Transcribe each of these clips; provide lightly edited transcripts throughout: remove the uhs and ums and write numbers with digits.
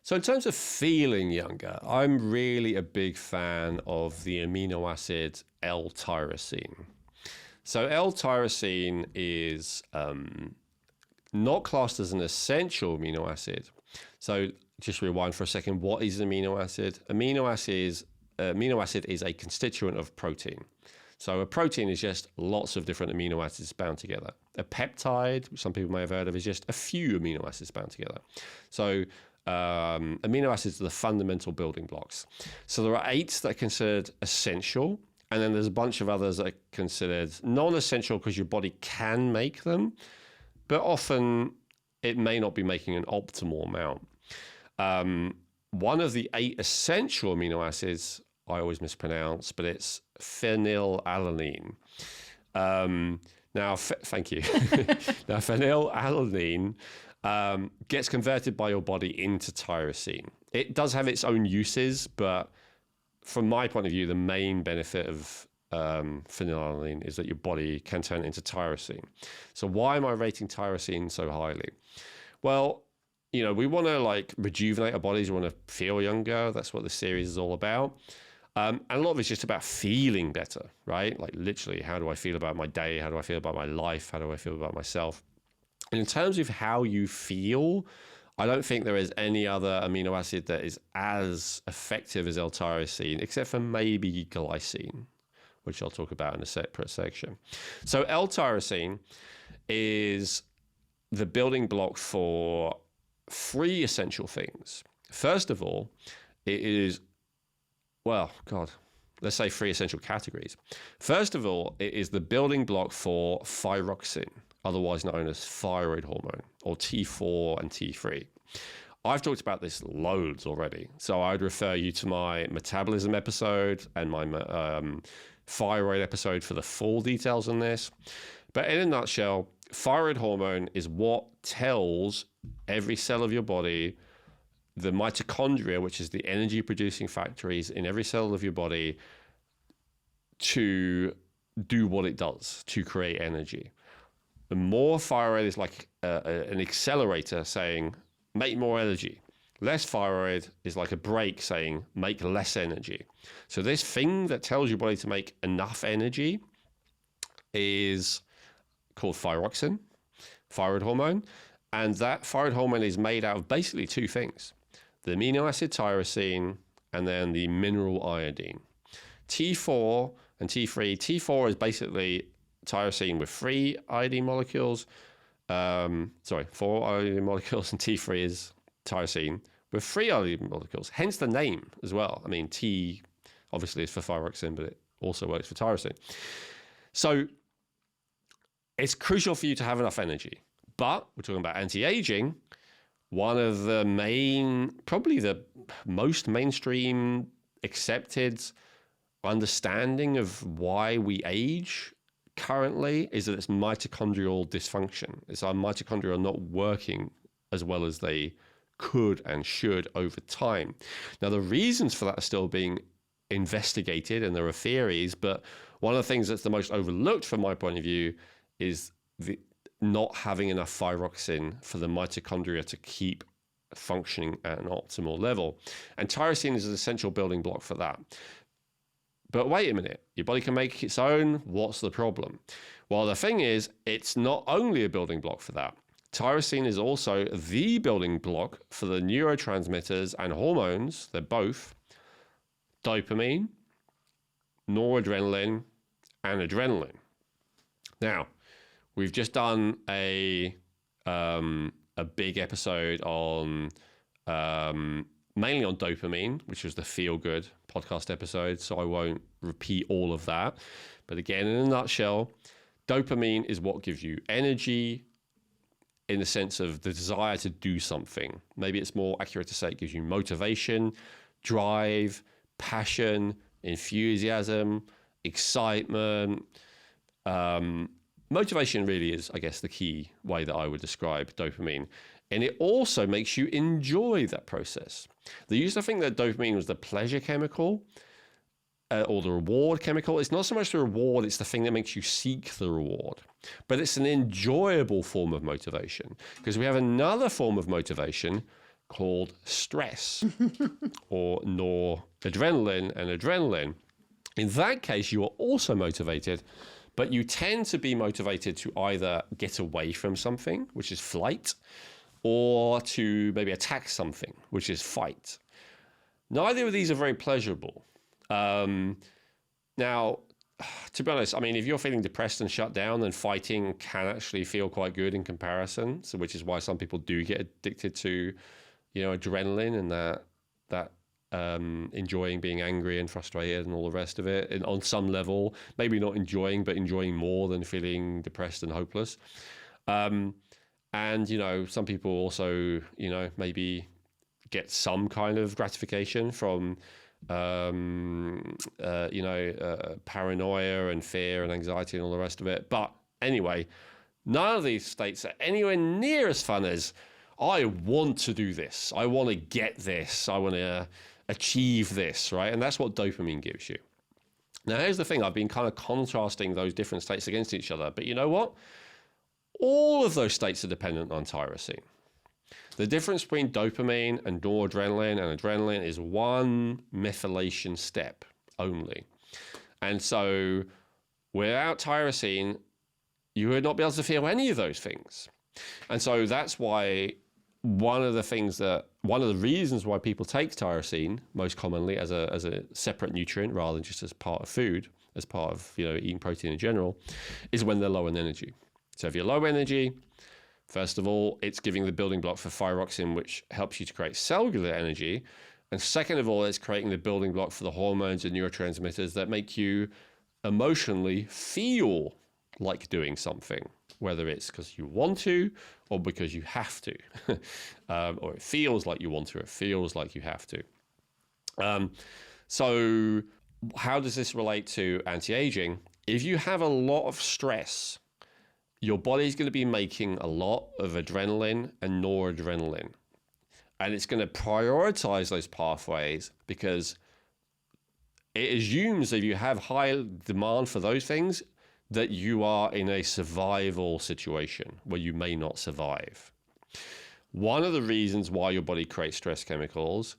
So in terms of feeling younger, I'm really a big fan of the amino acid l-tyrosine. So l-tyrosine is not classed as an essential amino acid. So just rewind for a second. What is an amino acid? Amino acid is a constituent of protein. So a protein is just lots of different amino acids bound together. A peptide, which some people may have heard of, is just a few amino acids bound together. So amino acids are the fundamental building blocks. So there are 8 that are considered essential, and then there's a bunch of others that are considered non-essential because your body can make them, but often it may not be making an optimal amount. One of the 8 essential amino acids, I always mispronounce, but it's phenylalanine. Thank you. Now, phenylalanine gets converted by your body into tyrosine. It does have its own uses, but from my point of view, the main benefit of phenylalanine is that your body can turn it into tyrosine. So why am I rating tyrosine so highly? Well, you know, we want to like rejuvenate our bodies. We want to feel younger. That's what the series is all about. And a lot of it's just about feeling better, right? Like literally, how do I feel about my day? How do I feel about my life? How do I feel about myself? And in terms of how you feel, I don't think there is any other amino acid that is as effective as l-tyrosine, except for maybe glycine, which I'll talk about in a separate section. So L-tyrosine is the building block for 3 essential things. First of all, it is, well, God, let's say 3 essential categories. First of all, it is the building block for thyroxin, otherwise known as thyroid hormone, or T4 and T3. I've talked about this loads already, so I'd refer you to my metabolism episode and my thyroid episode for the full details on this. But in a nutshell, thyroid hormone is what tells every cell of your body, the mitochondria, which is the energy producing factories in every cell of your body, to do what it does, to create energy. The more thyroid is like an accelerator saying, make more energy. Less thyroid is like a brake saying, make less energy. So this thing that tells your body to make enough energy is called thyroxin, thyroid hormone. And that thyroid hormone is made out of basically 2 things: the amino acid tyrosine and then the mineral iodine. T4 and T3. T4 is basically tyrosine with 3 iodine molecules. 4 iodine molecules, and T3 is tyrosine with 3 iodine molecules. Hence the name as well. I mean, T obviously is for thyroxin, but it also works for tyrosine. So it's crucial for you to have enough energy. But we're talking about anti-aging. One of the main, probably the most mainstream accepted understanding of why we age currently is that it's mitochondrial dysfunction. It's our mitochondria are not working as well as they could and should over time. Now, the reasons for that are still being investigated, and there are theories, but one of the things that's the most overlooked from my point of view is the not having enough thyroxin for the mitochondria to keep functioning at an optimal level. And tyrosine is an essential building block for that. But wait a minute, your body can make its own. What's the problem? Well, the thing is, it's not only a building block for that. Tyrosine is also the building block for the neurotransmitters and hormones. They're both dopamine, noradrenaline, and adrenaline. Now, we've just done a big episode on mainly on dopamine, which was the feel-good podcast episode, so I won't repeat all of that. But again, in a nutshell, dopamine is what gives you energy in the sense of the desire to do something. Maybe it's more accurate to say it gives you motivation, drive, passion, enthusiasm, excitement. Motivation really is, I guess, the key way that I would describe dopamine. And it also makes you enjoy that process. They used to think that dopamine was the pleasure chemical or the reward chemical. It's not so much the reward, it's the thing that makes you seek the reward. But it's an enjoyable form of motivation, because we have another form of motivation called stress or noradrenaline and adrenaline. In that case, you are also motivated, but you tend to be motivated to either get away from something, which is flight, or to maybe attack something, which is fight. Neither of these are very pleasurable. Now, to be honest, I mean, if you're feeling depressed and shut down, then fighting can actually feel quite good in comparison. So, which is why some people do get addicted to, adrenaline and that enjoying being angry and frustrated and all the rest of it. And on some level, maybe not enjoying, but enjoying more than feeling depressed and hopeless. And some people also, maybe get some kind of gratification from paranoia and fear and anxiety and all the rest of it. But anyway, none of these states are anywhere near as fun as I want to do this. I want to get this. I want to achieve this, right? And that's what dopamine gives you. Now, here's the thing. I've been kind of contrasting those different states against each other. But you know what? All of those states are dependent on tyrosine. The difference between dopamine and noradrenaline and adrenaline is one methylation step only. And so without tyrosine, you would not be able to feel any of those things. And so that's why one of the reasons why people take tyrosine most commonly as a separate nutrient rather than just as part of food, as part of eating protein in general, is when they're low in energy. So if you're low energy, first of all, it's giving the building block for thyroxin, which helps you to create cellular energy. And second of all, it's creating the building block for the hormones and neurotransmitters that make you emotionally feel like doing something, whether it's because you want to or because you have to, or it feels like you want to, or it feels like you have to. So how does this relate to anti-aging? If you have a lot of stress, your body's going to be making a lot of adrenaline and noradrenaline. And it's going to prioritize those pathways because it assumes if you have high demand for those things, that you are in a survival situation where you may not survive. One of the reasons why your body creates stress chemicals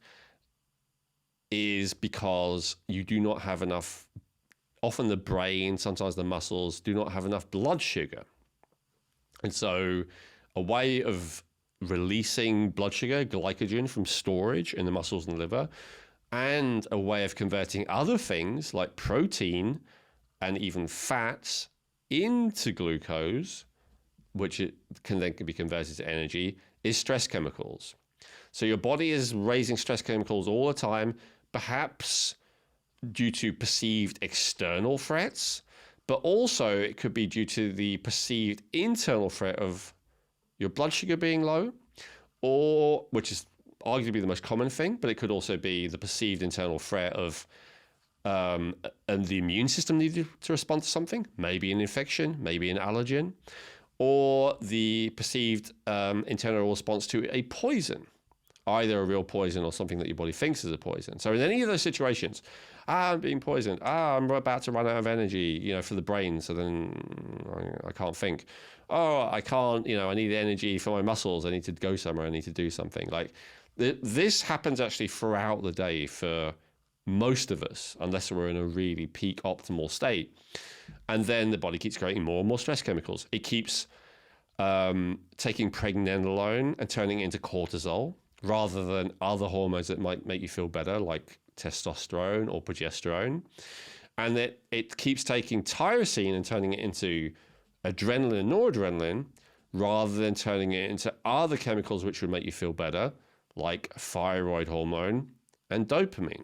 is because you do not have enough, often the brain, sometimes the muscles, do not have enough blood sugar. And so a way of releasing blood sugar, glycogen from storage in the muscles and the liver, and a way of converting other things like protein and even fats into glucose, which it can then be converted to energy, is stress chemicals. So your body is raising stress chemicals all the time, perhaps due to perceived external threats, but also it could be due to the perceived internal threat of your blood sugar being low, or which is arguably the most common thing, but it could also be the perceived internal threat of and the immune system needed to respond to something, maybe an infection, maybe an allergen, or the perceived internal response to a poison, either a real poison or something that your body thinks is a poison. So in any of those situations, I'm being poisoned, I'm about to run out of energy, for the brain, so then I can't think. Oh, I can't, I need energy for my muscles, I need to go somewhere, I need to do something. Like this happens actually throughout the day for most of us, unless we're in a really peak optimal state. And then the body keeps creating more and more stress chemicals. It keeps taking pregnenolone and turning it into cortisol rather than other hormones that might make you feel better, like testosterone or progesterone. And it keeps taking tyrosine and turning it into adrenaline and noradrenaline rather than turning it into other chemicals which would make you feel better, like thyroid hormone and dopamine,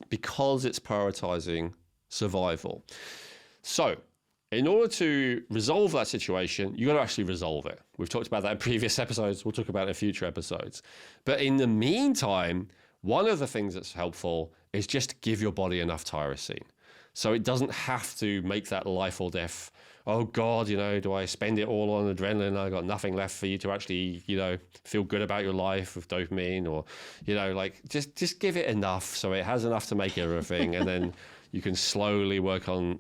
because it's prioritizing survival. So in order to resolve that situation, you've got to actually resolve it. We've talked about that in previous episodes. We'll talk about it in future episodes. But in the meantime, one of the things that's helpful is just give your body enough tyrosine. So it doesn't have to make that life or death. Oh God, do I spend it all on adrenaline? I've got nothing left for you to actually, feel good about your life with dopamine, or, just give it enough so it has enough to make everything. And then you can slowly work on,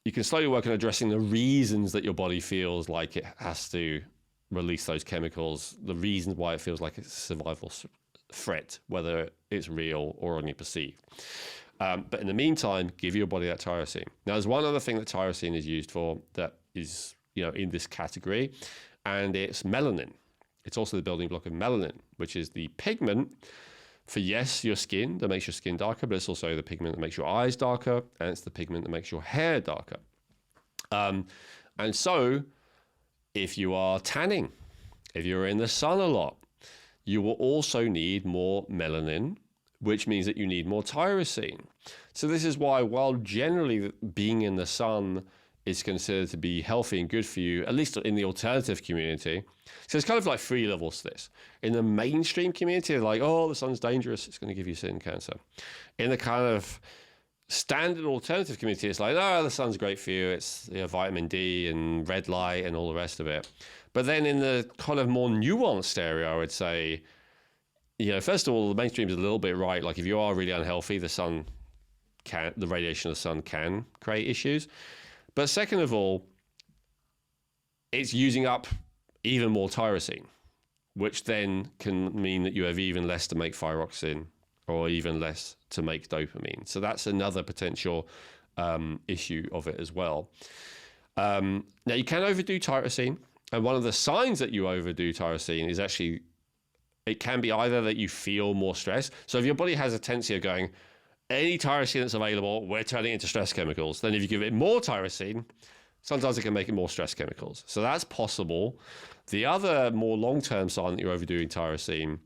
addressing the reasons that your body feels like it has to release those chemicals, the reasons why it feels like it's a survival threat, whether it's real or only perceived. But in the meantime, give your body that tyrosine. Now, there's one other thing that tyrosine is used for that is, in this category, and it's melanin. It's also the building block of melanin, which is the pigment for, yes, your skin that makes your skin darker, but it's also the pigment that makes your eyes darker, and it's the pigment that makes your hair darker. And so if you are tanning, if you're in the sun a lot, you will also need more melanin, which means that you need more tyrosine. So this is why, while generally being in the sun is considered to be healthy and good for you, at least in the alternative community. So it's kind of like 3 levels to this. In the mainstream community, they're like, oh, the sun's dangerous, it's going to give you skin cancer. In the kind of standard alternative community, it's like, oh, the sun's great for you, it's vitamin D and red light and all the rest of it. But then in the kind of more nuanced area, I would say, first of all, the mainstream is a little bit right. Like if you are really unhealthy, the radiation of the sun can create issues. But second of all, it's using up even more tyrosine, which then can mean that you have even less to make thyroxin or even less to make dopamine. So that's another potential issue of it as well. Now, you can overdo tyrosine. And one of the signs that you overdo tyrosine is actually, it can be either that you feel more stress. So if your body has a tendency of going, any tyrosine that's available, we're turning into stress chemicals. Then if you give it more tyrosine, sometimes it can make it more stress chemicals. So that's possible. The other more long-term sign that you're overdoing tyrosine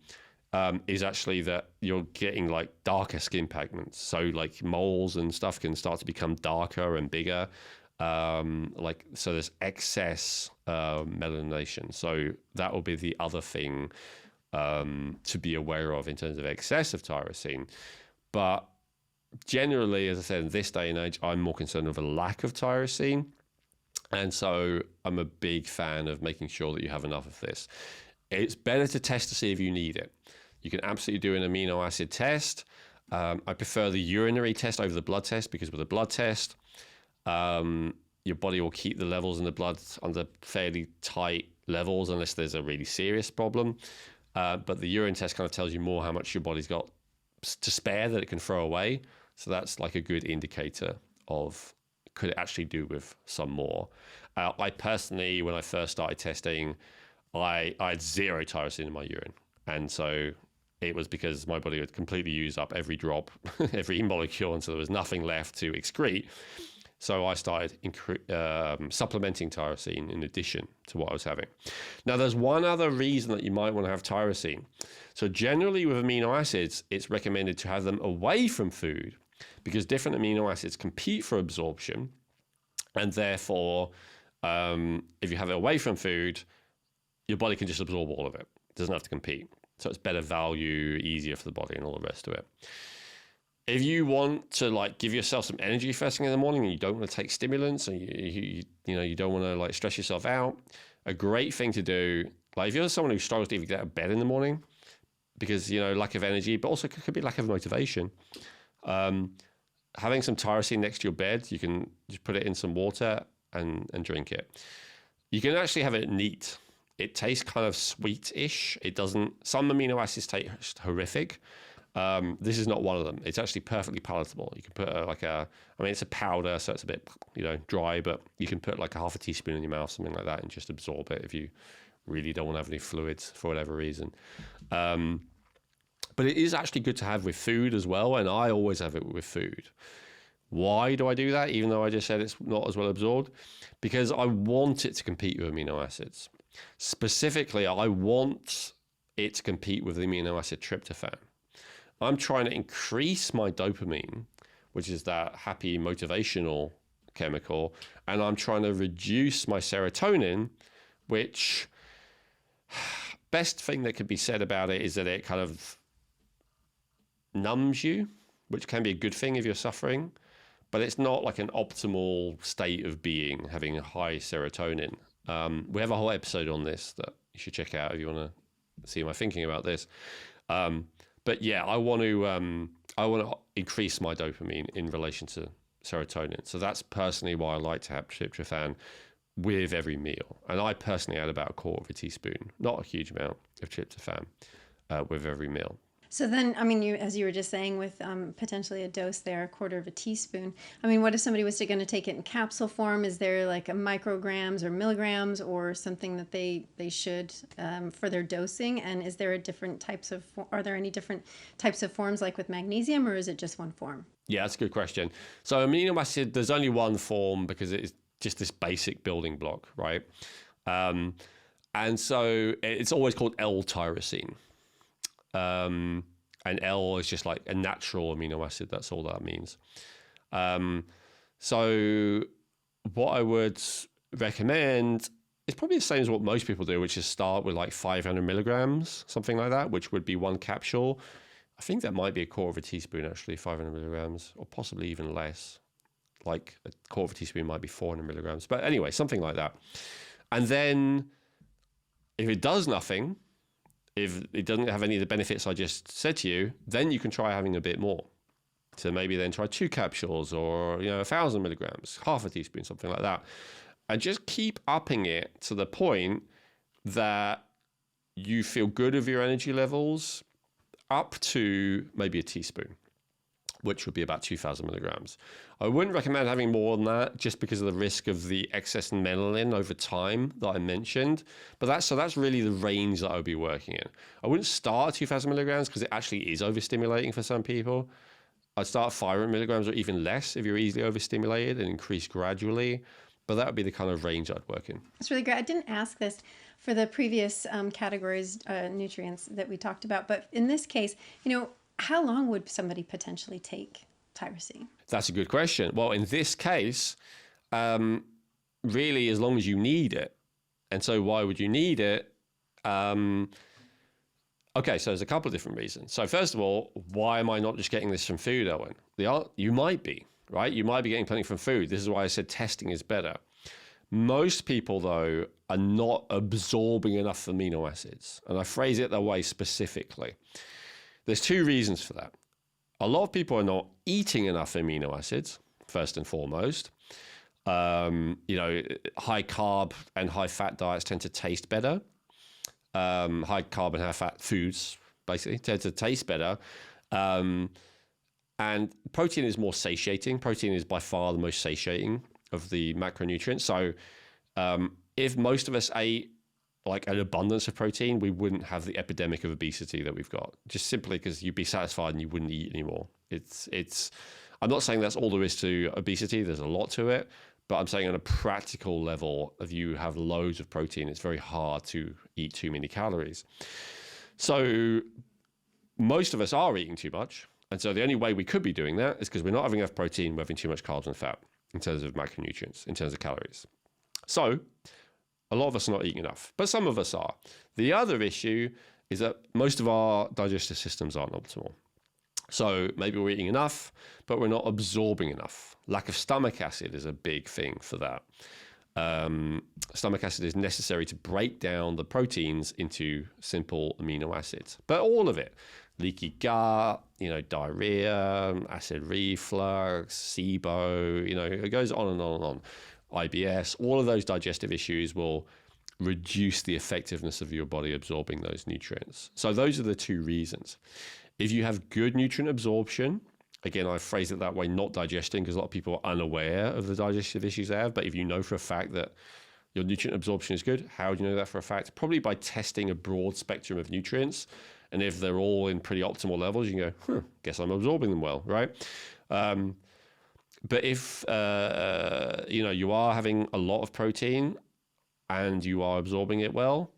is actually that you're getting like darker skin pigments. So like moles and stuff can start to become darker and bigger. So there's excess melanation. So that will be the other thing to be aware of in terms of excess of tyrosine. But generally, as I said, in this day and age, I'm more concerned with a lack of tyrosine. And so I'm a big fan of making sure that you have enough of this. It's better to test to see if you need it. You can absolutely do an amino acid test. I prefer the urinary test over the blood test, because with a blood test, your body will keep the levels in the blood under fairly tight levels unless there's a really serious problem. But the urine test kind of tells you more how much your body's got to spare that it can throw away. So that's like a good indicator of, could it actually do with some more? I personally, when I first started testing, I had 0 tyrosine in my urine. And so it was because my body would completely use up every drop, every molecule, and so there was nothing left to excrete. So I started supplementing tyrosine in addition to what I was having. Now, there's one other reason that you might want to have tyrosine. So generally with amino acids, it's recommended to have them away from food, because different amino acids compete for absorption. And therefore, if you have it away from food, your body can just absorb all of it. It doesn't have to compete. So it's better value, easier for the body, and all the rest of it. If you want to like give yourself some energy first thing in the morning and you don't want to take stimulants and you don't want to like stress yourself out, a great thing to do, like if you're someone who struggles to even get out of bed in the morning because, lack of energy, but also could be lack of motivation, having some tyrosine next to your bed, you can just put it in some water and drink it. You can actually have it neat. It tastes kind of sweet-ish. It doesn't, some amino acids taste horrific. This is not one of them. It's actually perfectly palatable. You can put it's a powder, so it's a bit, dry, but you can put like a half a teaspoon in your mouth, something like that, and just absorb it if you really don't want to have any fluids for whatever reason. But it is actually good to have with food as well, and I always have it with food. Why do I do that, even though I just said it's not as well absorbed? Because I want it to compete with amino acids. Specifically, I want it to compete with the amino acid tryptophan. I'm trying to increase my dopamine, which is that happy motivational chemical, and I'm trying to reduce my serotonin, which, best thing that could be said about it is that it kind of numbs you, which can be a good thing if you're suffering, but it's not like an optimal state of being, having a high serotonin. We have a whole episode on this that you should check out if you want to see my thinking about this. But yeah, I want to increase my dopamine in relation to serotonin. So that's personally why I like to have tryptophan with every meal. And I personally add about a quarter of a teaspoon, not a huge amount of tryptophan with every meal. So then, I mean, as you were just saying, with potentially a dose there, a quarter of a teaspoon. I mean, what if somebody was going to take it in capsule form? Is there like a micrograms or milligrams or something that they should for their dosing? And is there are there any different types of forms like with magnesium, or is it just one form? Yeah, that's a good question. So amino acid, there's only one form because it's just this basic building block, right? And so it's always called l-tyrosine. And L is just like a natural amino acid. That's all that means. So what I would recommend is probably the same as what most people do, which is start with like 500 milligrams, something like that, which would be one capsule. I think that might be a quarter of a teaspoon, actually, 500 milligrams, or possibly even less. Like a quarter of a teaspoon might be 400 milligrams. But anyway, something like that. And then if it does nothing, if it doesn't have any of the benefits I just said to you, then you can try having a bit more. So maybe then try 2 capsules or 1,000 milligrams, half a teaspoon, something like that. And just keep upping it to the point that you feel good with your energy levels up to maybe a teaspoon, which would be about 2,000 milligrams. I wouldn't recommend having more than that just because of the risk of the excess melanin over time that I mentioned. But that's really the range that I would be working in. I wouldn't start at 2,000 milligrams because it actually is overstimulating for some people. I'd start at 500 milligrams or even less if you're easily overstimulated and increase gradually. But that would be the kind of range I'd work in. That's really great. I didn't ask this for the previous categories, nutrients that we talked about. But in this case, how long would somebody potentially take tyrosine? That's a good question. Well, in this case, really, as long as you need it. And so why would you need it? Okay, so there's a couple of different reasons. So first of all, why am I not just getting this from food, Elwin? You might be, right? You might be getting plenty from food. This is why I said testing is better. Most people, though, are not absorbing enough amino acids. And I phrase it that way specifically. There's 2 reasons for that. A lot of people are not eating enough amino acids, first and foremost. High carb and high fat diets tend to taste better. High carb and high fat foods, basically, tend to taste better. And protein is more satiating. Protein is by far the most satiating of the macronutrients. So if most of us ate like an abundance of protein, we wouldn't have the epidemic of obesity that we've got, just simply because you'd be satisfied and you wouldn't eat anymore. I'm not saying that's all there is to obesity. There's a lot to it, but I'm saying on a practical level, if you have loads of protein, it's very hard to eat too many calories. So most of us are eating too much. And so the only way we could be doing that is because we're not having enough protein, we're having too much carbs and fat in terms of macronutrients, in terms of calories. So a lot of us are not eating enough, but some of us are. The other issue is that most of our digestive systems aren't optimal. So maybe we're eating enough, but we're not absorbing enough. Lack of stomach acid is a big thing for that. Stomach acid is necessary to break down the proteins into simple amino acids, but all of it, leaky gut, diarrhea, acid reflux, SIBO, it goes on and on and on. IBS, all of those digestive issues will reduce the effectiveness of your body absorbing those nutrients. So those are the 2 reasons. If you have good nutrient absorption, again, I phrase it that way, not digesting, because a lot of people are unaware of the digestive issues they have. But if you know for a fact that your nutrient absorption is good, how do you know that for a fact? Probably by testing a broad spectrum of nutrients. And if they're all in pretty optimal levels, you can go, guess I'm absorbing them well, right? But if, you are having a lot of protein and you are absorbing it well,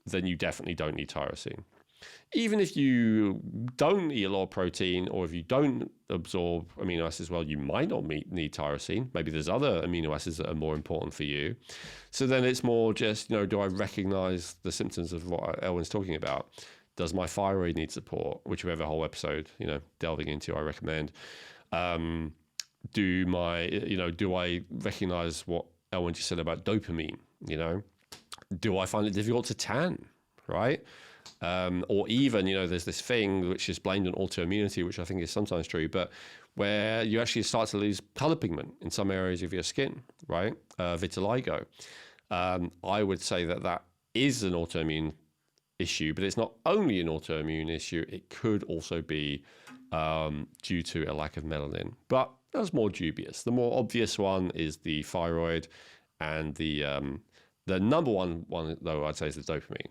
then you definitely don't need tyrosine. Even if you don't eat a lot of protein, or if you don't absorb amino acids well, you might not need tyrosine. Maybe there's other amino acids that are more important for you. So then it's more just, do I recognize the symptoms of what Elwin's talking about? Does my thyroid need support? Which we have a whole episode, delving into, I recommend. Do I recognize what Elwin just said about dopamine? Do I find it difficult to tan, right? Or even, there's this thing which is blamed on autoimmunity, which I think is sometimes true, but where you actually start to lose color pigment in some areas of your skin, right? Vitiligo. I would say that is an autoimmune issue, but it's not only an autoimmune issue. It could also be due to a lack of melanin, but that's more dubious. The more obvious one is the thyroid, and the number one though I'd say is the dopamine.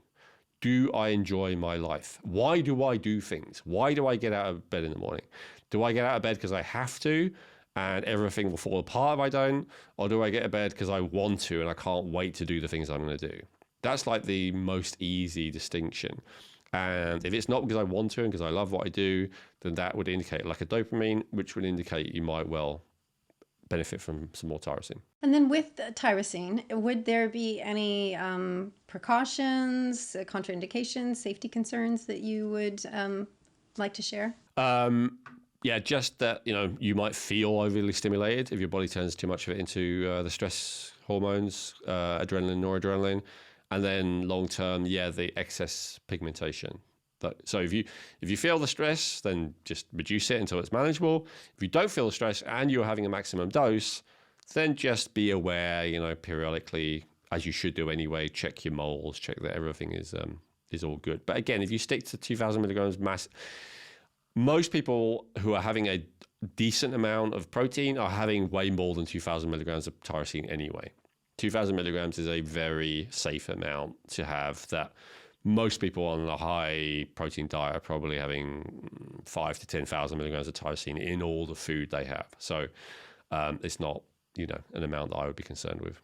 Do I enjoy my life? Why do I do things? Why do I get out of bed in the morning? Do I get out of bed because I have to and everything will fall apart if I don't? Or do I get out of bed because I want to and I can't wait to do the things I'm going to do? That's like the most easy distinction. And if it's not because I want to and because I love what I do, then that would indicate like a dopamine, which would indicate you might well benefit from some more tyrosine. And then with tyrosine, would there be any precautions, contraindications, safety concerns that you would like to share? Yeah, just that, you might feel overly stimulated if your body turns too much of it into the stress hormones, adrenaline, noradrenaline. And then long term, the excess pigmentation. So if you feel the stress, then just reduce it until it's manageable. If you don't feel the stress and you're having a maximum dose, then just be aware, periodically, as you should do anyway, check your moles, check that everything is all good. But again, if you stick to 2,000 milligrams mass, most people who are having a decent amount of protein are having way more than 2,000 milligrams of tyrosine anyway. 2,000 milligrams is a very safe amount to have that. Most people on a high protein diet are probably having 5 to 10,000 milligrams of tyrosine in all the food they have. So it's not, an amount that I would be concerned with.